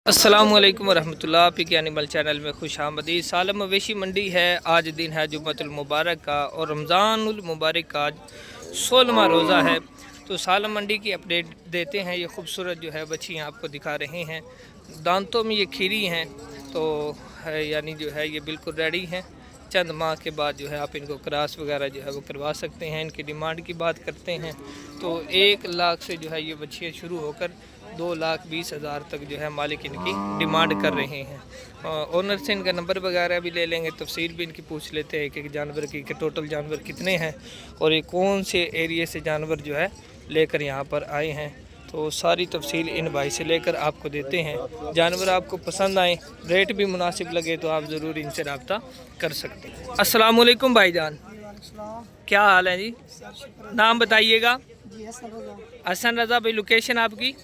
अस्सलामुअलैकुम वरहमतुल्लाह। पी के animal channel में खुश आमदीद। सालम मवेशी मंडी है। आज दिन है जुम्मतुल मुबारक का और रमज़ानुल मुबारक का आज 16वां रोज़ा है। तो सालम मंडी की अपडेट देते हैं। ये खूबसूरत जो है बच्चियाँ आपको दिखा रहे हैं। दांतों में ये खीरी हैं, तो यानी जो है ये बिल्कुल रेडी हैं। चंद माह के बाद जो है आप इनको क्रॉस वगैरह जो है वो करवा सकते हैं। इनकी डिमांड की बात करते हैं तो 1 लाख से जो है ये बच्चियाँ शुरू होकर 2,20,000 तक जो है मालिक इनकी डिमांड कर रहे हैं। ओनर से इनका नंबर वगैरह भी ले लेंगे, तफसील भी इनकी पूछ लेते हैं कि जानवर की कि टोटल जानवर कितने हैं और ये कौन से एरिए से जानवर जो है लेकर यहाँ पर आए हैं। तो सारी तफसील इन भाई से लेकर आपको देते हैं। जानवर आपको पसंद आए, रेट भी मुनासिब लगे तो आप ज़रूर इनसे रब्ता कर सकते हैं। अस्सलाम वालेकुम भाईजान, क्या हाल है जी? नाम बताइएगा। हसन रज़ा भाई, लोकेशन आपकी?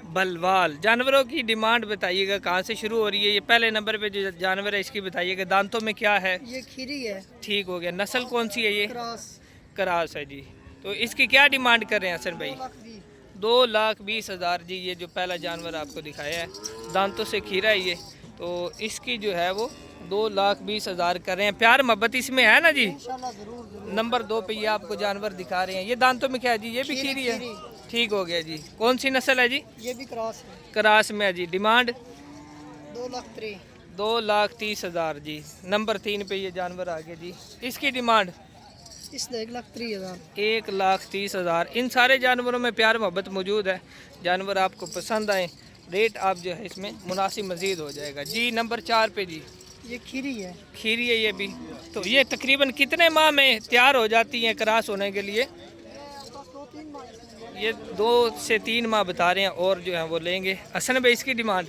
बलवाल। जानवरों की डिमांड बताइएगा, कहाँ से शुरू हो रही है? ये पहले नंबर पे जो जानवर है इसकी बताइएगा। दांतों में क्या है? ये खीरी है। ठीक हो गया। नस्ल कौन सी है? ये क्रॉस है जी। तो इसकी क्या डिमांड कर रहे हैं हसन भाई? 2,20,000 जी। ये जो पहला जानवर आपको दिखाया है दांतों से खीरा है ये, तो इसकी जो है वो 2,20,000 कर रहे हैं। प्यार मोहब्बत इसमें है ना जी? जरूर। नंबर 2 पे ये आपको जानवर दिखा रहे हैं। ये दांतों में क्या है जी? ये भी खीरी है। ठीक हो गया जी। कौन सी नस्ल है जी? ये भी क्रॉस है। क्रास में है जी। डिमांड 2,30,000 जी। नंबर 3 पे ये जानवर आ गया जी। इसकी डिमांड इसने 1,30,000। 1,30,000। इन सारे जानवरों में प्यार मोहब्बत मौजूद है। जानवर आपको पसंद आए, रेट आप जो है इसमें मुनासिब मजीद हो जाएगा जी। नंबर 4 पे जी ये खीरी है। खीरी है ये भी। तो ये तकरीबन कितने माह में तैयार हो जाती हैं क्रॉस होने के लिए? ये 2 से 3 माह बता रहे हैं और जो है वो लेंगे। असल में इसकी डिमांड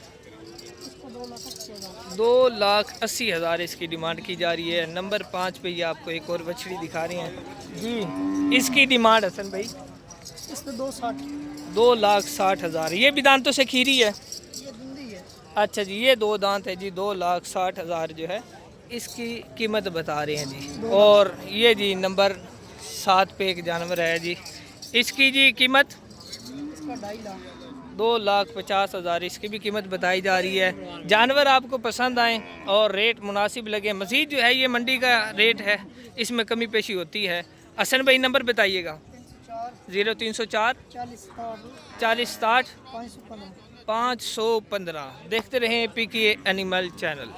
2,80,000 इसकी डिमांड की जा रही है। नंबर 5 पे ये आपको एक और बछड़ी दिखा रहे हैं जी। इसकी डिमांड हसन भाई? इसमें 2,60,000। ये भी दांतों से खीरी है? ये धुंधी है। अच्छा जी, ये 2 दांत है जी। 2,60,000 जो है इसकी कीमत बता रहे हैं जी। और ये जी नंबर 7 पे एक जानवर है जी। इसकी जी कीमत इसका 2.5 लाख। 2,50,000 इसकी भी कीमत बताई जा रही है। जानवर आपको पसंद आए और रेट मुनासिब लगे, मज़ीद जो है ये मंडी का रेट है, इसमें कमी पेशी होती है। हसन भाई नंबर बताइएगा। 0304 40 60 515। देखते रहें पी के एनिमल चैनल।